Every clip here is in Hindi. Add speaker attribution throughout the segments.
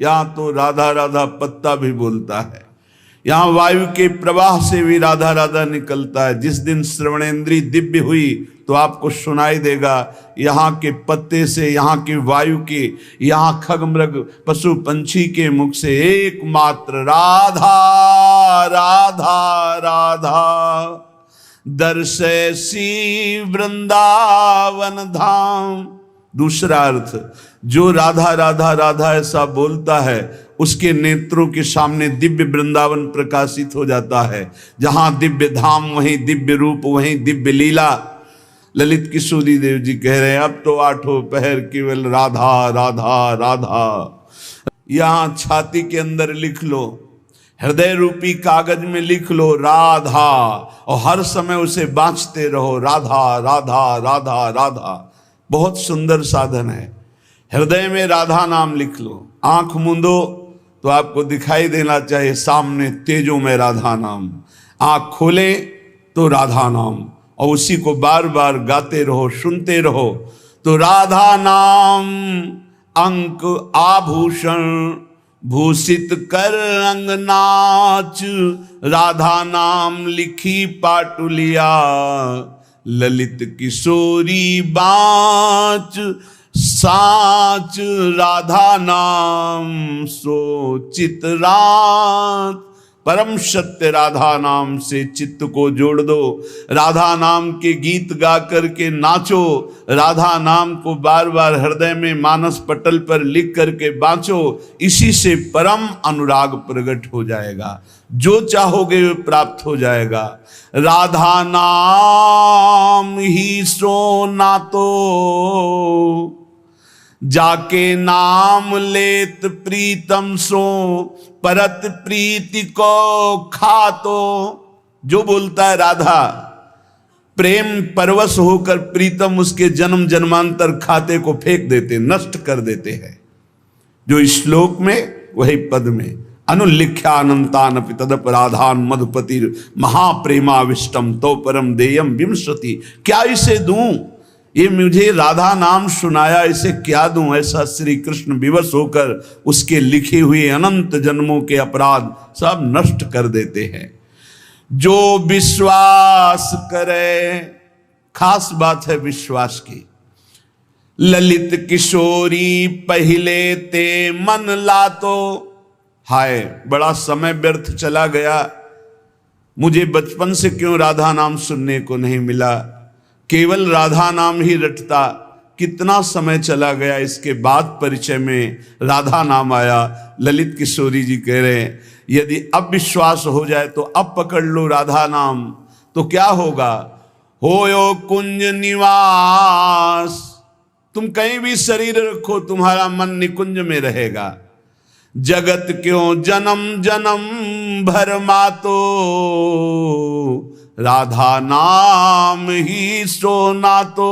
Speaker 1: यहाँ तो राधा राधा पत्ता भी बोलता है, यहाँ वायु के प्रवाह से भी राधा राधा निकलता है। जिस दिन श्रवणेंद्री दिव्य हुई तो आपको सुनाई देगा यहाँ के पत्ते से, यहाँ के वायु के, यहाँ खग मृग पशु पंछी के मुख से एकमात्र राधा राधा राधा दर्शैसी वृंदावन धाम। दूसरा अर्थ, जो राधा राधा राधा ऐसा बोलता है उसके नेत्रों के सामने दिव्य वृंदावन प्रकाशित हो जाता है। जहां दिव्य धाम वहीं दिव्य रूप, वहीं दिव्य लीला। ललित किशोरी देव जी कह रहे हैं अब तो आठों पहर केवल राधा राधा राधा। यहां छाती के अंदर लिख लो, हृदय रूपी कागज में लिख लो राधा, और हर समय उसे बांचते रहो राधा राधा राधा राधा। बहुत सुंदर साधन है। हृदय में राधा नाम लिख लो, आंख मूंदो तो आपको दिखाई देना चाहिए सामने तेजों में राधा नाम, आंख खोले तो राधा नाम, और उसी को बार बार गाते रहो, सुनते रहो। तो राधा नाम अंक आभूषण भूषित कर अंगनाच, राधा नाम लिखी पाटुलिया ललित किशोरी बाँच, साच राधा नाम सो चितरात। परम सत्य राधा नाम से चित्त को जोड़ दो, राधा नाम के गीत गा करके नाचो, राधा नाम को बार बार हृदय में मानस पटल पर लिख करके बाँचो। इसी से परम अनुराग प्रकट हो जाएगा, जो चाहोगे वो प्राप्त हो जाएगा। राधा नाम ही सोना तो जाके नाम लेत प्रीतम सो, परत प्रीति को खातो। जो बोलता है राधा, प्रेम परवश होकर प्रीतम उसके जन्म जन्मांतर खाते को फेंक देते, नष्ट कर देते हैं। जो इस श्लोक में वही पद में, अनुलिख्यानंतान तदपराधान मधुपतिर महाप्रेमाविष्टम तो परम देयम विमसति। क्या इसे दूं, ये मुझे राधा नाम सुनाया, इसे क्या दूं। ऐसा श्री कृष्ण विवश होकर उसके लिखे हुए अनंत जन्मों के अपराध सब नष्ट कर देते हैं। जो विश्वास करे, खास बात है विश्वास की। ललित किशोरी पहले ते मन लातो। हाय बड़ा समय व्यर्थ चला गया, मुझे बचपन से क्यों राधा नाम सुनने को नहीं मिला, केवल राधा नाम ही रटता। कितना समय चला गया, इसके बाद परिचय में राधा नाम आया। ललित किशोरी जी कह रहे हैं यदि अब विश्वास हो जाए तो अब पकड़ लो राधा नाम, तो क्या होगा। होयो कुंज निवास, तुम कहीं भी शरीर रखो तुम्हारा मन निकुंज में रहेगा। जगत क्यों जन्म जन्म भर मातो, राधा नाम ही सोना तो।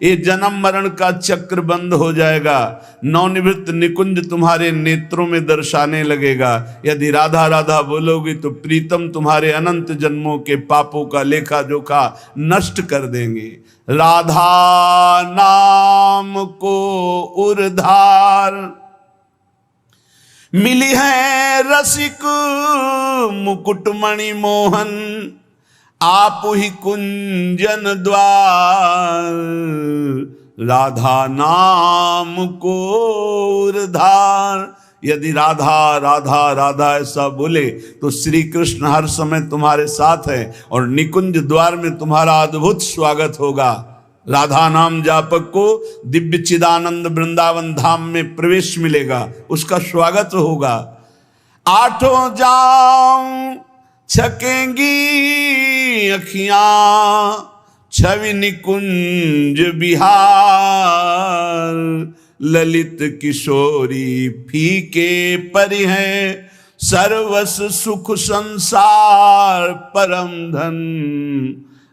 Speaker 1: ये जन्म मरण का चक्र बंद हो जाएगा, नवनिवृत्त निकुंज तुम्हारे नेत्रों में दर्शाने लगेगा। यदि राधा राधा बोलोगी तो प्रीतम तुम्हारे अनंत जन्मों के पापों का लेखा जोखा नष्ट कर देंगे। राधा नाम को उर्धार मिली है रसिक मुकुटमणि मोहन, आप ही कुंजन द्वार। राधा नाम को उर्धार। यदि राधा राधा राधा ऐसा बोले तो श्री कृष्ण हर समय तुम्हारे साथ है और निकुंज द्वार में तुम्हारा अद्भुत स्वागत होगा। राधा नाम जापक को दिव्य चिदानंद वृंदावन धाम में प्रवेश मिलेगा, उसका स्वागत होगा। आठों जाऊं छकेंगी अखियां, छवि निकुंज बिहार। ललित किशोरी फीके परि हैं, सर्वस सुख संसार परम धन।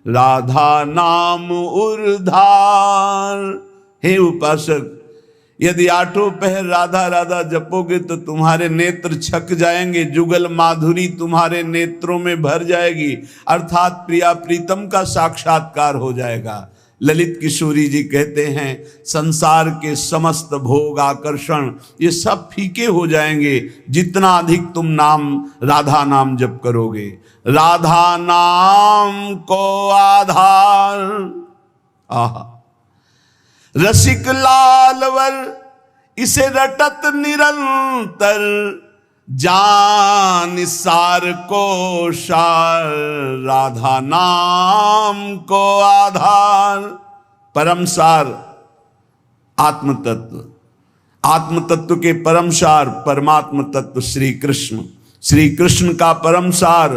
Speaker 1: राधा नाम उर्धार। हे उपासक, यदि आठों पहर राधा राधा जपोगे तो तुम्हारे नेत्र छक जाएंगे, जुगल माधुरी तुम्हारे नेत्रों में भर जाएगी, अर्थात प्रिया प्रीतम का साक्षात्कार हो जाएगा। ललित किशोरी जी कहते हैं संसार के समस्त भोग आकर्षण ये सब फीके हो जाएंगे जितना अधिक तुम नाम राधा नाम जप करोगे। राधा नाम को आधार आहा रसिक लालवर इसे रटत निरंतर जान सार को सार राधा नाम को आधार। परम सार आत्म तत्व, आत्म तत्व के परम सार परमात्म तत्व श्री कृष्ण, श्री कृष्ण का परम सार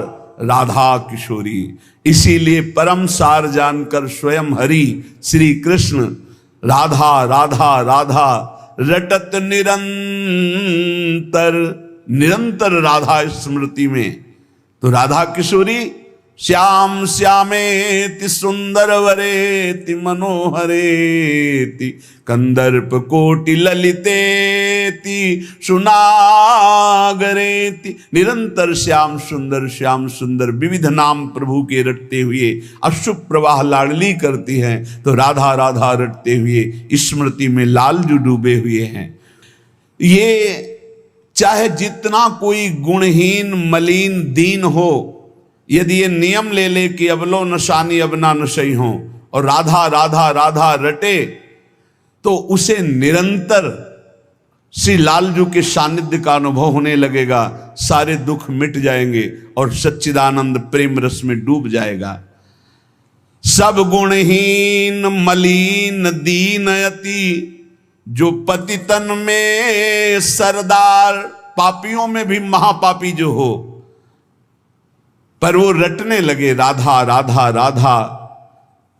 Speaker 1: राधा किशोरी। इसीलिए परम सार जानकर स्वयं हरि श्री कृष्ण राधा राधा राधा रटत निरंतर, निरंतर राधा स्मृति में। तो राधा किशोरी श्याम श्यामेति सुंदर वरेति मनोहरेति कंदर्प कोटि ललितेति सुनागरेति। निरंतर श्याम सुंदर विविध नाम प्रभु के रटते हुए अशुभ प्रवाह लाडली करती हैं। तो राधा राधा रटते हुए स्मृति में लालजू डूबे हुए हैं। ये चाहे जितना कोई गुणहीन मलिन दीन हो, यदि ये नियम ले ले कि अबलो नशानी अबना नशई हो और राधा राधा राधा रटे, तो उसे निरंतर श्री लालजू के सानिध्य का अनुभव होने लगेगा। सारे दुख मिट जाएंगे और सच्चिदानंद प्रेम रस में डूब जाएगा। सब गुणहीन मलिन दीन यति जो पतितन में सरदार, पापियों में भी महापापी जो हो, पर वो रटने लगे राधा राधा राधा।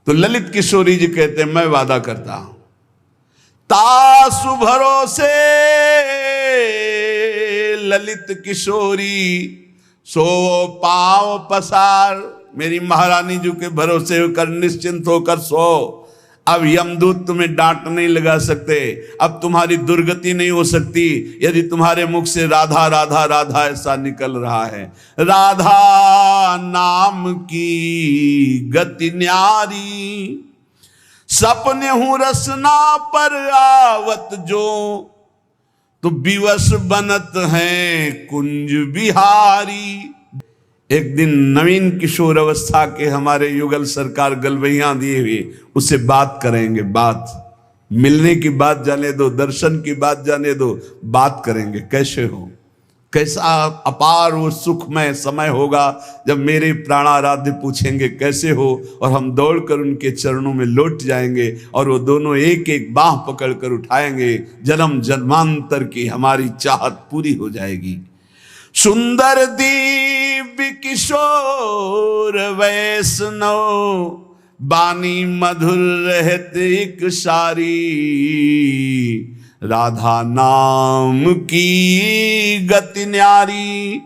Speaker 1: तो ललित किशोरी जी कहते हैं मैं वादा करता हूं तासु भरोसे ललित किशोरी सो पांव पसार। मेरी महारानी जी के भरोसे होकर निश्चिंत होकर सो। अब यमदूत तुम्हें डांट नहीं लगा सकते, अब तुम्हारी दुर्गति नहीं हो सकती यदि तुम्हारे मुख से राधा राधा राधा ऐसा निकल रहा है। राधा नाम की गति न्यारी सपने हूं रसना पर आवत जो, तो विवश बनत हैं कुंज बिहारी। एक दिन नवीन किशोर अवस्था के हमारे युगल सरकार गलवैया दिए हुए उससे बात करेंगे। बात मिलने की बात जाने दो, दर्शन की बात जाने दो, बात करेंगे कैसे हो, कैसा अपार वो सुखमय समय होगा जब मेरे प्राणाराध्य पूछेंगे कैसे हो, और हम दौड़कर उनके चरणों में लौट जाएंगे और वो दोनों एक एक बाह पकड़कर उठाएंगे। जन्म जन्मांतर की हमारी चाहत पूरी हो जाएगी। सुंदर दिव्य किशोर वैष्णव बानी मधुर रहत एक सारी, राधा नाम की गति न्यारी।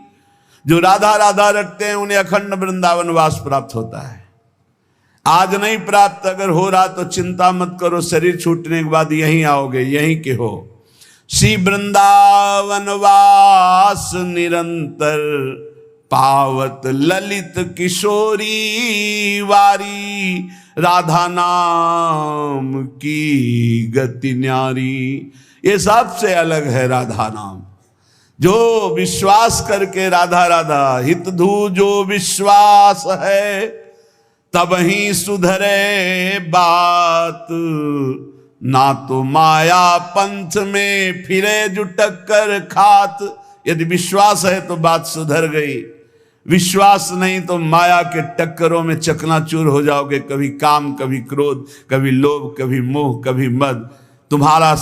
Speaker 1: जो राधा राधा रटते हैं उन्हें अखंड वृंदावन वास प्राप्त होता है। आज नहीं प्राप्त, अगर हो रहा तो चिंता मत करो, शरीर छूटने के बाद यहीं आओगे, यहीं के हो। श्री वृंदावन वास निरंतर पावत ललित किशोरी वारी, राधा नाम की गति न्यारी। ये सबसे अलग है राधा नाम। जो विश्वास करके राधा राधा हित धू जो विश्वास है, तब ही सुधरे बात, ना तो माया पंथ में फिरे जो टक्कर खात। यदि विश्वास है तो बात सुधर गई, विश्वास नहीं तो माया के टक्करों में चकनाचूर हो जाओगे। कभी काम, कभी क्रोध, कभी लोभ, कभी मोह, कभी मद। तुम्हारा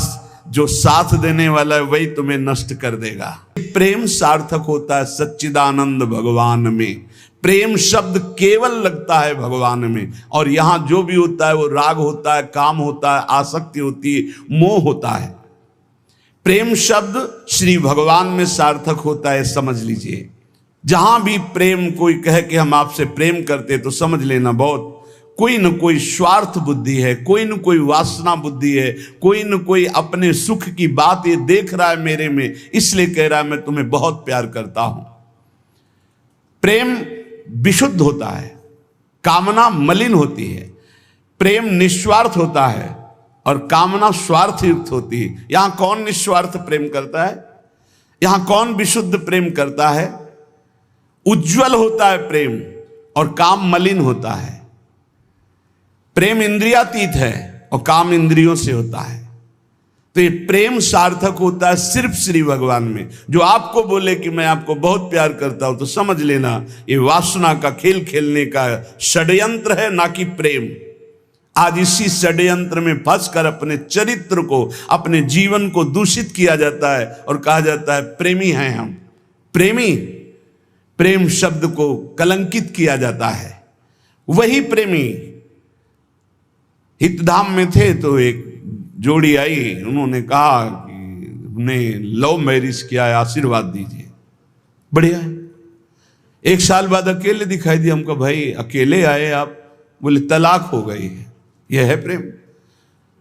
Speaker 1: जो साथ देने वाला है वही तुम्हें नष्ट कर देगा। प्रेम सार्थक होता है सच्चिदानंद भगवान में। प्रेम शब्द केवल लगता है भगवान में, और यहां जो भी होता है वो राग होता है, काम होता है, आसक्ति होती है, मोह होता है। प्रेम शब्द श्री भगवान में सार्थक होता है, समझ लीजिए। जहां भी प्रेम कोई कहे कि हम आपसे प्रेम करते, तो समझ लेना बहुत कोई न कोई स्वार्थ बुद्धि है, कोई न कोई वासना बुद्धि है, कोई न कोई अपने सुख की बात ये देख रहा है मेरे में, इसलिए कह रहा है मैं तुम्हें बहुत प्यार करता हूं। प्रेम विशुद्ध होता है, कामना मलिन होती है। प्रेम निस्वार्थ होता है और कामना स्वार्थ युक्त होती है। यहां कौन निस्वार्थ प्रेम करता है? यहां कौन विशुद्ध प्रेम करता है? उज्जवल होता है प्रेम और काम मलिन होता है। प्रेम इंद्रियातीत है और काम इंद्रियों से होता है। तो ये प्रेम सार्थक होता है सिर्फ श्री भगवान में। जो आपको बोले कि मैं आपको बहुत प्यार करता हूं, तो समझ लेना ये वासना का खेल खेलने का षड्यंत्र है, ना कि प्रेम। आज इसी षड्यंत्र में फंसकर अपने चरित्र को, अपने जीवन को दूषित किया जाता है और कहा जाता है प्रेमी हैं हम। प्रेमी, प्रेम शब्द को कलंकित किया जाता है। वही प्रेमी हितधाम में थे तो एक जोड़ी आई, उन्होंने कहा कि उन्हें लव मैरिज किया है, आशीर्वाद दीजिए। बढ़िया है। एक साल बाद अकेले दिखाई दिया हमको, भाई अकेले आए आप? बोले तलाक हो गई है। यह है प्रेम।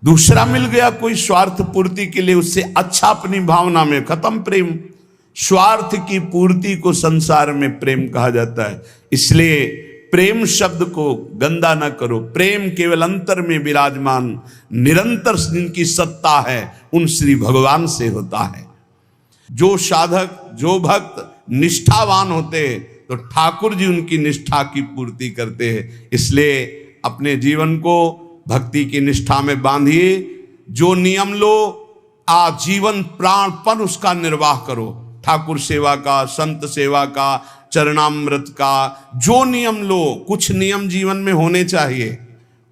Speaker 1: दूसरा मिल गया कोई स्वार्थ पूर्ति के लिए, उससे अच्छा अपनी भावना में, खत्म प्रेम। स्वार्थ की पूर्ति को संसार में प्रेम कहा जाता है। इसलिए प्रेम शब्द को गंदा न करो। प्रेम केवल अंतर में विराजमान निरंतर जिनकी सत्ता है उन श्री भगवान से होता है। जो साधक, जो भक्त निष्ठावान होते हैं तो ठाकुर जी उनकी निष्ठा की पूर्ति करते हैं। इसलिए अपने जीवन को भक्ति की निष्ठा में बांधिए। जो नियम लो, आजीवन प्राणपण उसका निर्वाह करो। ठाकुर सेवा का, संत सेवा का, चरणामृत का जो नियम लो। कुछ नियम जीवन में होने चाहिए,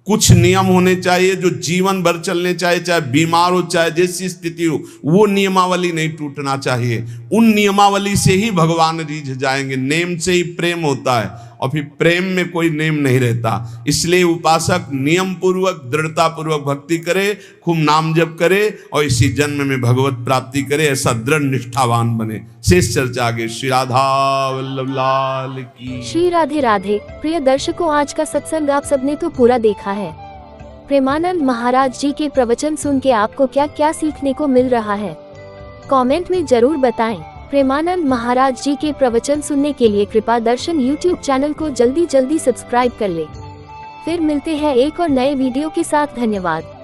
Speaker 1: कुछ नियम होने चाहिए जो जीवन भर चलने चाहिए, चाहे बीमार हो चाहे जैसी स्थिति हो, वो नियमावली नहीं टूटना चाहिए। उन नियमावली से ही भगवान रीझ जाएंगे। नेम से ही प्रेम होता है और फिर प्रेम में कोई नेम नहीं रहता। इसलिए उपासक नियम पूर्वक, दृढ़ता पूर्वक भक्ति करे, खूब नाम जप करे और इसी जन्म में भगवत प्राप्ति करे, ऐसा दृढ़ निष्ठावान बने। शेष चर्चा आगे। श्री राधा वल्लभ लाल की।
Speaker 2: श्री राधे राधे। प्रिय दर्शकों, आज का सत्संग आप सबने तो पूरा देखा है। प्रेमानंद महाराज जी के प्रवचन सुन के आपको क्या क्या सीखने को मिल रहा है, कमेंट में जरूर बताएं। प्रेमानंद महाराज जी के प्रवचन सुनने के लिए कृपा दर्शन YouTube चैनल को जल्दी सब्सक्राइब कर ले। फिर मिलते हैं एक और नए वीडियो के साथ। धन्यवाद।